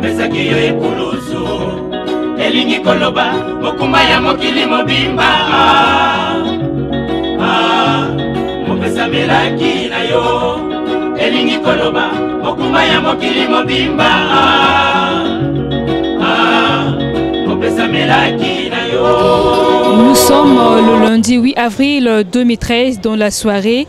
opesaki yo ekulusu elingi koloba mokuma ya mokili mobimba mopesa melaki na yo elingi koloba mokuma ya mokili mobimba mopesa melaki na yo. Nous sommes le lundi 8 avril 2013 dans la soirée.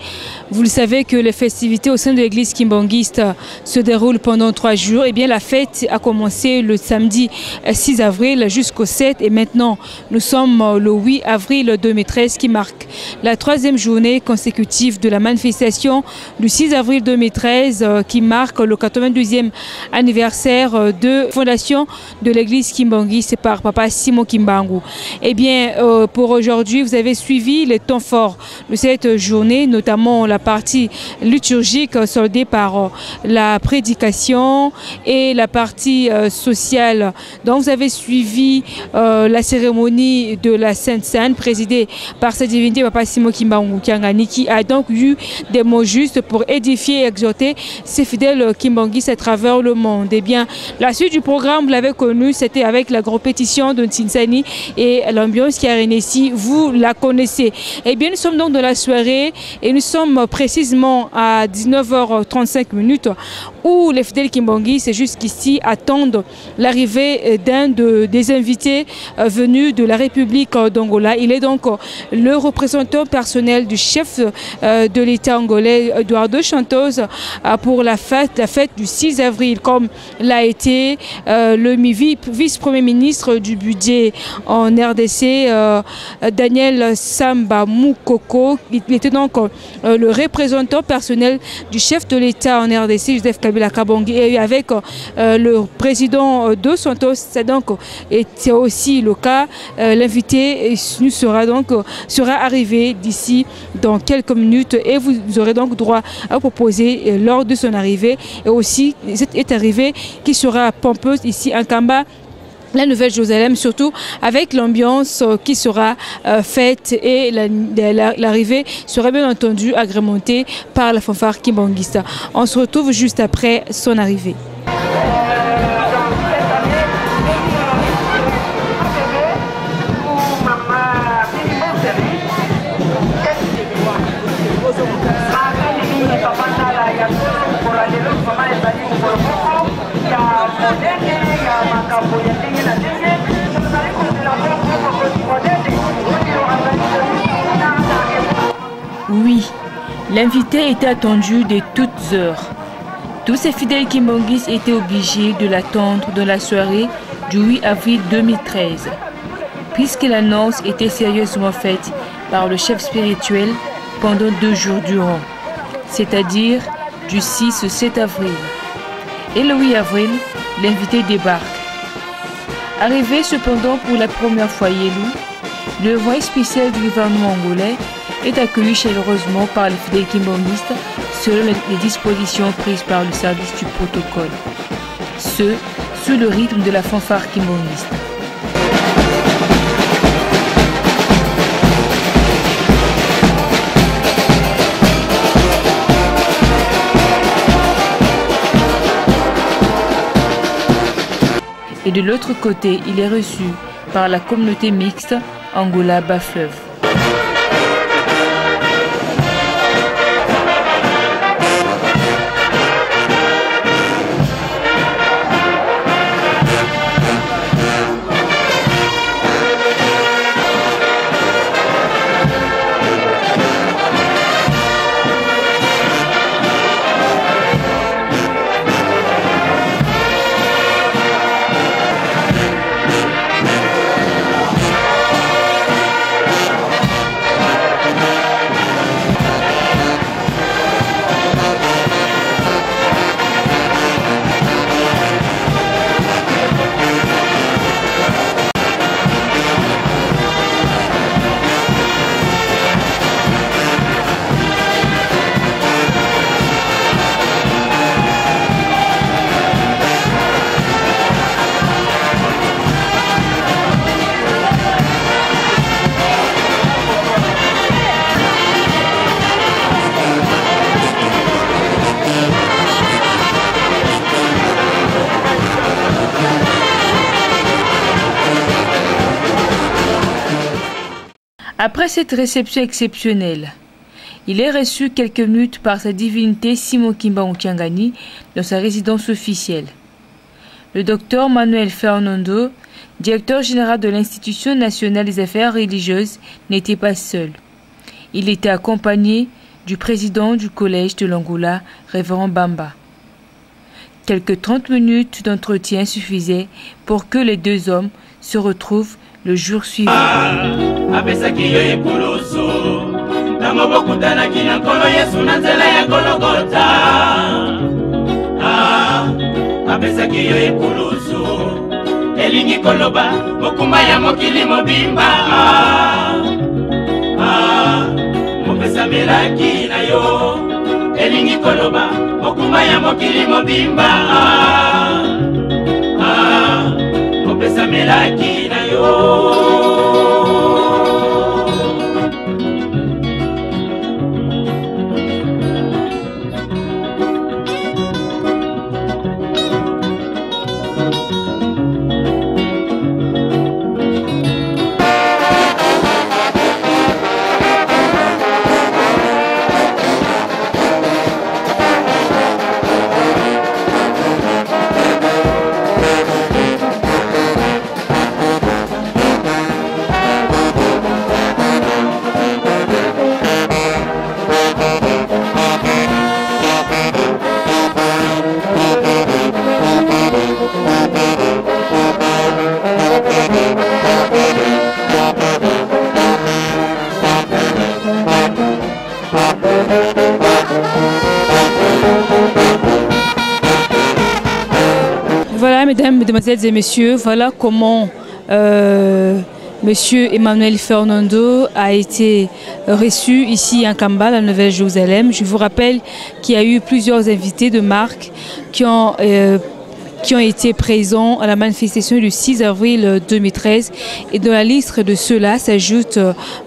Vous le savez que les festivités au sein de l'église kimbangiste se déroulent pendant 3 jours. Et bien la fête a commencé le samedi 6 avril jusqu'au 7 et maintenant nous sommes le 8 avril 2013 qui marque la 3e journée consécutive de la manifestation du 6 avril 2013 qui marque le 92e anniversaire de fondation de l'église kimbangiste par Papa Simon Kimbangu. Et bien pour aujourd'hui vous avez suivi les temps forts de cette journée, notamment la partie liturgique soldée par la prédication et la partie sociale. Donc vous avez suivi la cérémonie de la Sainte Seine présidée par sa divinité Papa Simon Kimbangu Kiangani qui a donc eu des mots justes pour édifier et exhorter ses fidèles kimbanguistes à travers le monde. Et bien la suite du programme, vous l'avez connu, c'était avec la compétition de Ntinsani et l'ambiance qui a régné ici, vous la connaissez. Et bien nous sommes donc dans la soirée et nous sommes précisément à 19h35 où les fidèles kimbanguistes jusqu'ici attendent l'arrivée d'un des invités venus de la République d'Angola. Il est donc le représentant personnel du chef de l'État angolais, Eduardo Santos, pour la fête du 6 avril, comme l'a été le vice-premier ministre du budget en RDC, Daniel Samba Moukoko. Il était donc le représentant personnel du chef de l'État en RDC, Joseph Kabila Kabongi, et avec le président de Santos, c'est aussi le cas. L'invité sera arrivé d'ici dans quelques minutes et vous aurez donc droit à proposer lors de son arrivée. Et aussi cette arrivée qui sera pompeuse ici en Kamba, la Nouvelle-Jérusalem, surtout avec l'ambiance qui sera faite et l'arrivée sera bien entendu agrémentée par la fanfare kimbangista. On se retrouve juste après son arrivée. Oui, l'invité était attendu de toutes heures. Tous ces fidèles kimbanguistes étaient obligés de l'attendre dans la soirée du 8 avril 2013, puisque l'annonce était sérieusement faite par le chef spirituel pendant 2 jours durant, c'est-à-dire du 6 au 7 avril. Et le 8 avril, l'invité débarque. Arrivé cependant pour la première fois à Yelou, le envoyé spécial du gouvernement angolais est accueilli chaleureusement par les fidèles kimbanguistes selon les dispositions prises par le service du protocole. Ce, sous le rythme de la fanfare kimbanguiste. Et de l'autre côté, il est reçu par la communauté mixte Angola-Bas-Fleuve. Après cette réception exceptionnelle, il est reçu quelques minutes par sa divinité Simon Kimba Ntiangani dans sa résidence officielle. Le docteur Manuel Fernando, directeur général de l'Institution nationale des affaires religieuses, n'était pas seul. Il était accompagné du président du collège de l'Angola, révérend Bamba. Quelques 30 minutes d'entretien suffisaient pour que les deux hommes se retrouvent le jour suivant. Elingi koloba mokuma ya mokili mobimba mopesa melaki na yo elingi koloba mokuma ya mokili mobimba mopesa melaki na yo. Voilà, mesdames, mesdemoiselles et messieurs, voilà comment Monsieur Emmanuel Fernando a été reçu ici à Kamba, la Nouvelle-Jérusalem. Je vous rappelle qu'il y a eu plusieurs invités de marque qui ont été présents à la manifestation du 6 avril 2013. Et dans la liste de ceux-là s'ajoute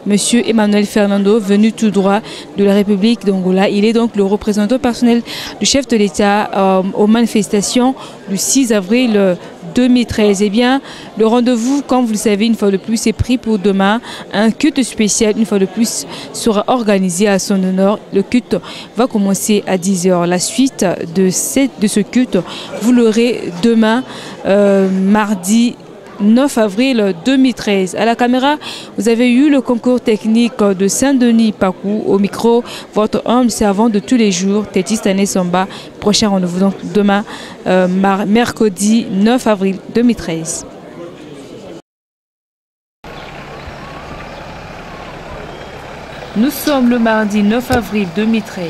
Monsieur Emmanuel Fernando, venu tout droit de la République d'Angola. Il est donc le représentant personnel du chef de l'État aux manifestations du 6 avril 2013. Eh bien, le rendez-vous, comme vous le savez, une fois de plus, est pris pour demain. Un culte spécial, une fois de plus, sera organisé à son honneur. Le culte va commencer à 10 h. La suite de ce culte, vous l'aurez demain, mardi 9 avril 2013. À la caméra, vous avez eu le concours technique de Saint-Denis Pakou. Au micro, votre humble servant de tous les jours, Tétis Tané Samba. Prochain rendez-vous donc demain, mercredi 9 avril 2013. Nous sommes le mardi 9 avril 2013.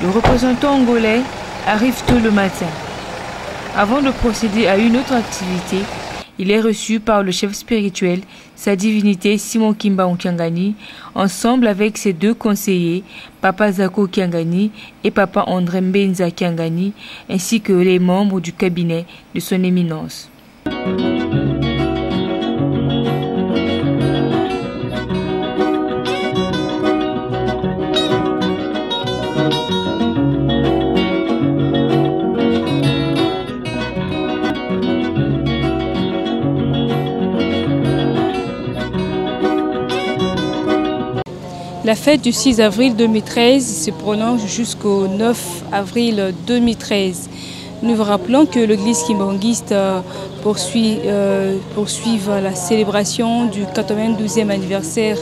Le représentant angolais arrive tôt le matin. Avant de procéder à une autre activité, il est reçu par le chef spirituel, sa divinité Simon Kimba Ntiangani, ensemble avec ses deux conseillers, Papa Zako Kiangani et Papa André Mbenza Kiangani, ainsi que les membres du cabinet de son éminence. La fête du 6 avril 2013 se prolonge jusqu'au 9 avril 2013. Nous vous rappelons que l'église kimbangiste poursuit la célébration du 92e anniversaire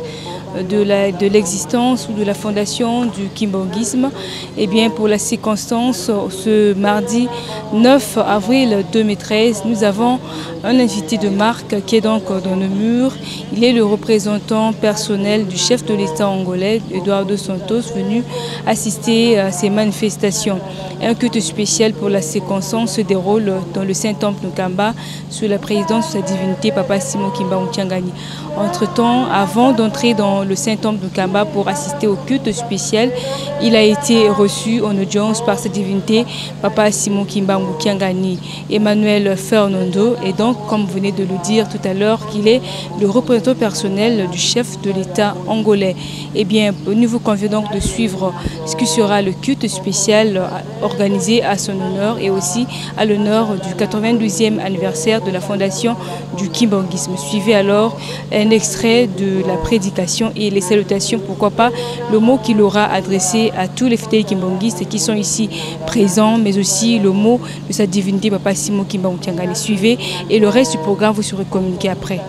de l'existence ou de la fondation du kimbangisme. Et bien pour la circonstance, ce mardi 9 avril 2013, nous avons un invité de marque qui est donc dans le mur. Il est le représentant personnel du chef de l'État angolais, Eduardo Santos, venu assister à ces manifestations. Un culte spécial pour la circonstance se déroule dans le Saint-Temple de Kamba sous la présidence de sa divinité Papa Simon Kimba Ntiangani. Entre-temps, avant d'entrer dans dans le Saint-Homme de Kamba pour assister au culte spécial. Il a été reçu en audience par sa divinité, Papa Simon Kimbangu Kiangani Emmanuel Fernando. Et donc, comme vous venez de le dire tout à l'heure, qu'il est le représentant personnel du chef de l'État angolais. Eh bien, nous vous convions donc de suivre ce qui sera le culte spécial organisé à son honneur et aussi à l'honneur du 92e anniversaire de la fondation du kimbanguisme. Suivez alors un extrait de la prédication et les salutations, pourquoi pas le mot qu'il aura adressé à tous les fidèles kimbanguistes qui sont ici présents, mais aussi le mot de sa divinité Papa Simon Kimbangu Kiangani. Suivez et le reste du programme vous sera communiqué après.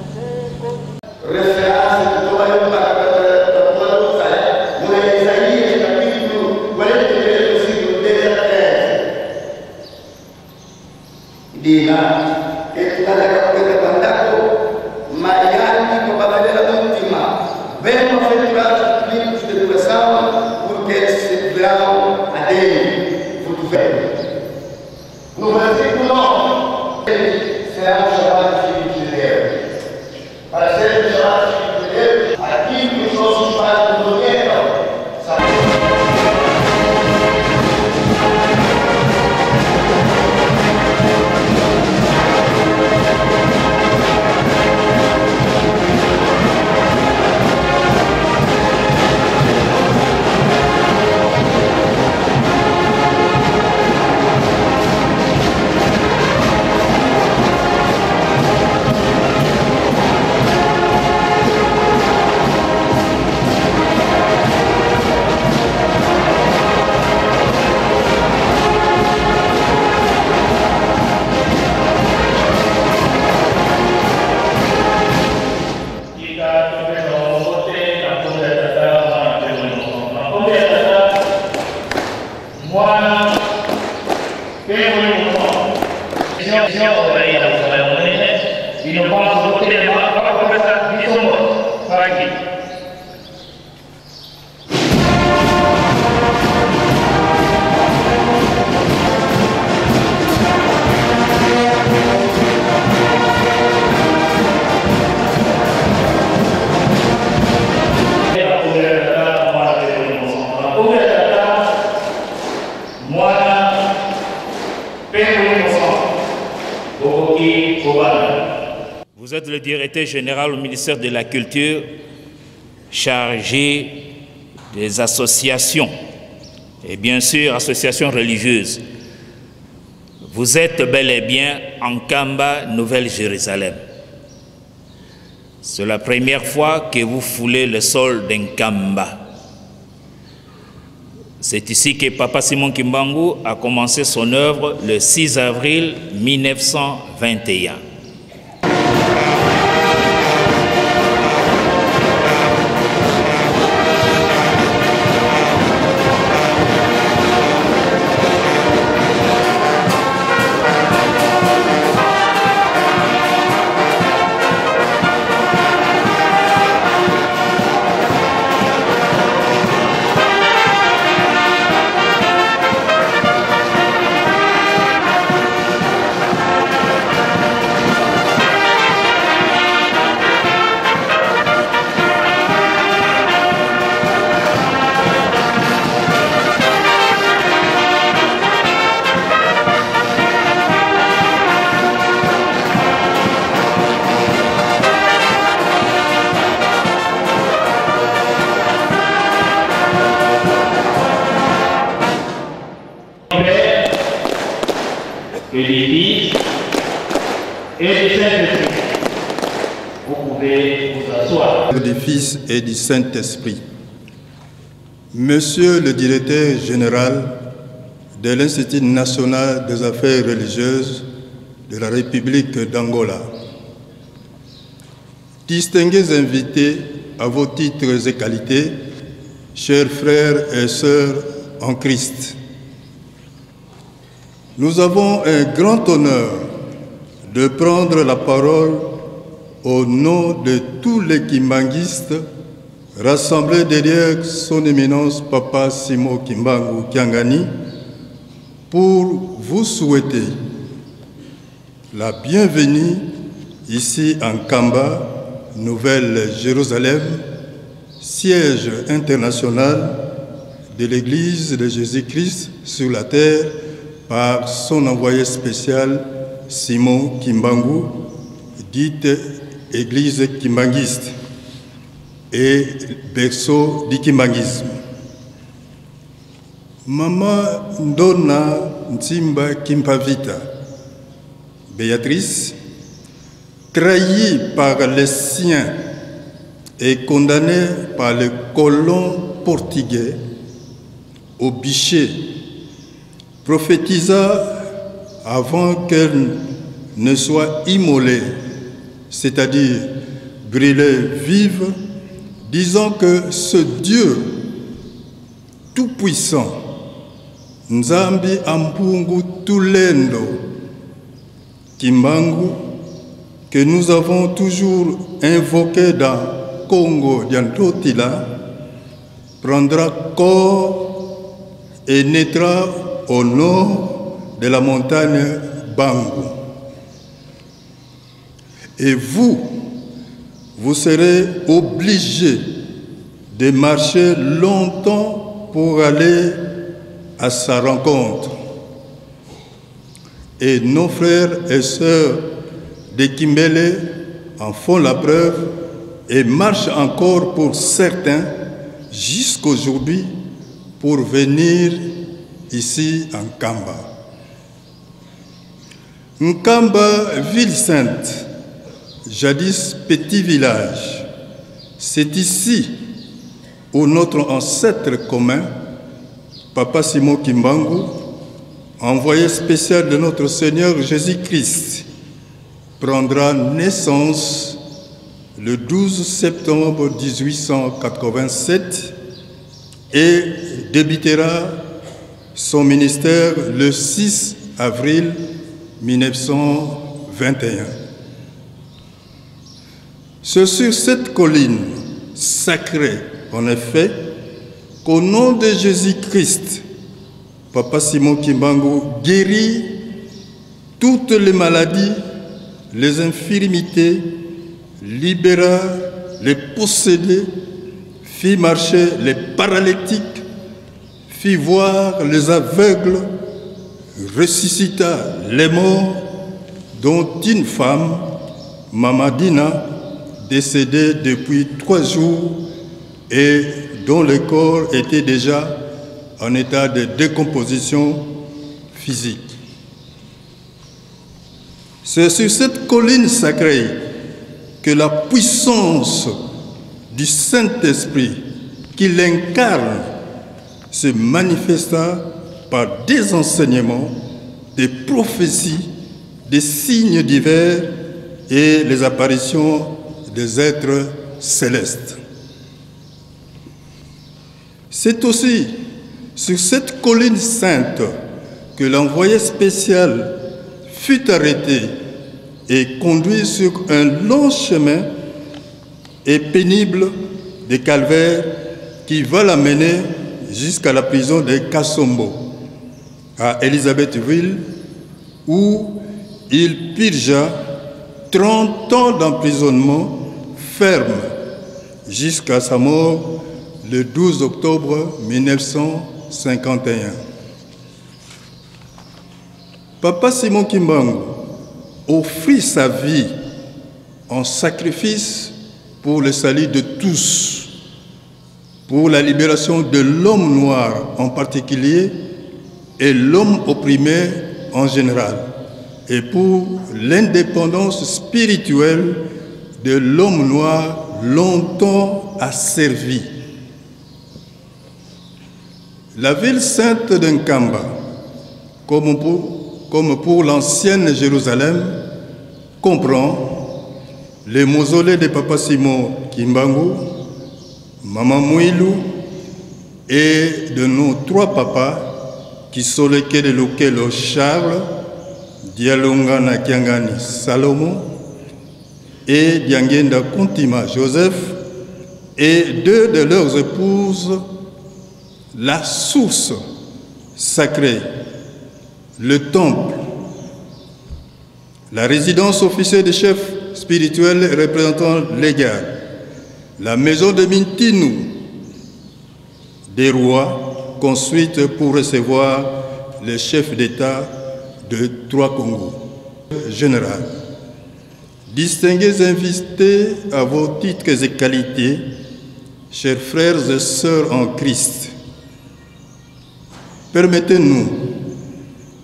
Vous êtes le directeur général au ministère de la Culture, chargé des associations et bien sûr associations religieuses. Vous êtes bel et bien en Kamba, Nouvelle-Jérusalem. C'est la première fois que vous foulez le sol d'un Kamba. C'est ici que Papa Simon Kimbangu a commencé son œuvre le 6 avril 1921. Que du Fils et du Saint-Esprit. Vous pouvez vous asseoir. Du Fils et du Saint-Esprit. Monsieur le directeur général de l'Institut national des affaires religieuses de la République d'Angola, distingués invités à vos titres et qualités, chers frères et sœurs en Christ, nous avons un grand honneur de prendre la parole au nom de tous les kimbanguistes rassemblés derrière son éminence Papa Simon Kimbangu Kiangani pour vous souhaiter la bienvenue ici en Kamba, Nouvelle-Jérusalem, siège international de l'Église de Jésus-Christ sur la terre par son envoyé spécial Simon Kimbangu, dite Église kimbanguiste et berceau du kimbanguisme. Mama Ndona Ntimba Kimpavita, Béatrice, trahie par les siens et condamnée par les colons portugais au bûcher, prophétisa avant qu'elle ne soit immolée, c'est-à-dire brûlée vive, disant que ce Dieu tout-puissant, Nzambi Ampungu Tulendo Kimbangu, que nous avons toujours invoqué dans Congo Diantotila, prendra corps et naîtra au nord de la montagne Bangu. Et vous serez obligés de marcher longtemps pour aller à sa rencontre. Et nos frères et sœurs de Kimbele en font la preuve et marchent encore pour certains jusqu'aujourd'hui pour venir ici en Kamba. Nkamba, ville sainte, jadis petit village, c'est ici où notre ancêtre commun, Papa Simon Kimbangu, envoyé spécial de notre Seigneur Jésus-Christ, prendra naissance le 12 septembre 1887 et débutera son ministère le 6 avril 1921. C'est sur cette colline sacrée, en effet, qu'au nom de Jésus-Christ, Papa Simon Kimbangu guérit toutes les maladies, les infirmités, libéra les possédés, fit marcher les paralytiques, fit voir les aveugles, ressuscita les morts, dont une femme, Mamadina, décédée depuis 3 jours et dont le corps était déjà en état de décomposition physique. C'est sur cette colline sacrée que la puissance du Saint-Esprit qui l'incarne se manifesta par des enseignements, des prophéties, des signes divers et les apparitions des êtres célestes. C'est aussi sur cette colline sainte que l'envoyé spécial fut arrêté et conduit sur un long chemin et pénible de calvaire qui va l'amener jusqu'à la prison de Kassombo, à Elisabethville, où il purgea 30 ans d'emprisonnement ferme jusqu'à sa mort le 12 octobre 1951. Papa Simon Kimbangu offrit sa vie en sacrifice pour le salut de tous, pour la libération de l'homme noir en particulier et l'homme opprimé en général, et pour l'indépendance spirituelle de l'homme noir longtemps asservi. La ville sainte d'Nkamba, comme pour l'ancienne Jérusalem, comprend les mausolées de Papa Simon Kimbangu, Maman Mouilou et de nos 3 papas qui sont les quais de Lokelo Charles, Dialongana Kiangani Salomon et Diangenda Kuntima Joseph et 2 de leurs épouses, la source sacrée, le temple, la résidence officielle des chefs spirituels et représentants légaux, la maison de Mintinou, des rois, construite pour recevoir les chefs d'État de trois Congos. Général, distingués invités à vos titres et qualités, chers frères et sœurs en Christ, permettez-nous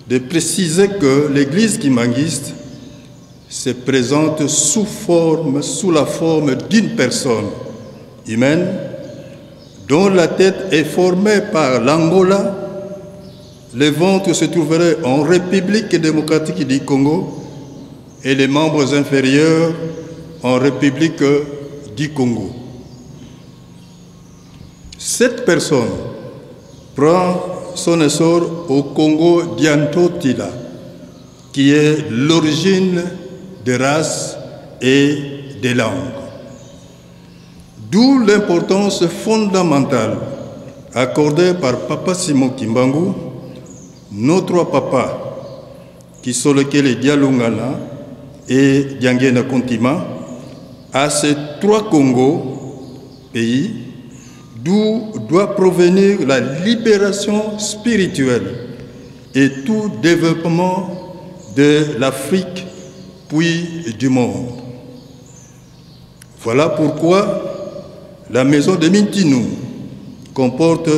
de préciser que l'Église kimbanguiste se présente sous la forme d'une personne humaine dont la tête est formée par l'Angola, les ventres se trouveraient en République démocratique du Congo et les membres inférieurs en République du Congo. Cette personne prend son essor au Congo d'Yantotila, qui est l'origine des races et des langues. D'où l'importance fondamentale accordée par Papa Simon Kimbangu, nos trois papas, qui sont lesquels Dialungana et Diangena Kontima, à ces trois Congos, pays, d'où doit provenir la libération spirituelle et tout développement de l'Afrique puis du monde. Voilà pourquoi la maison de Mintinou comporte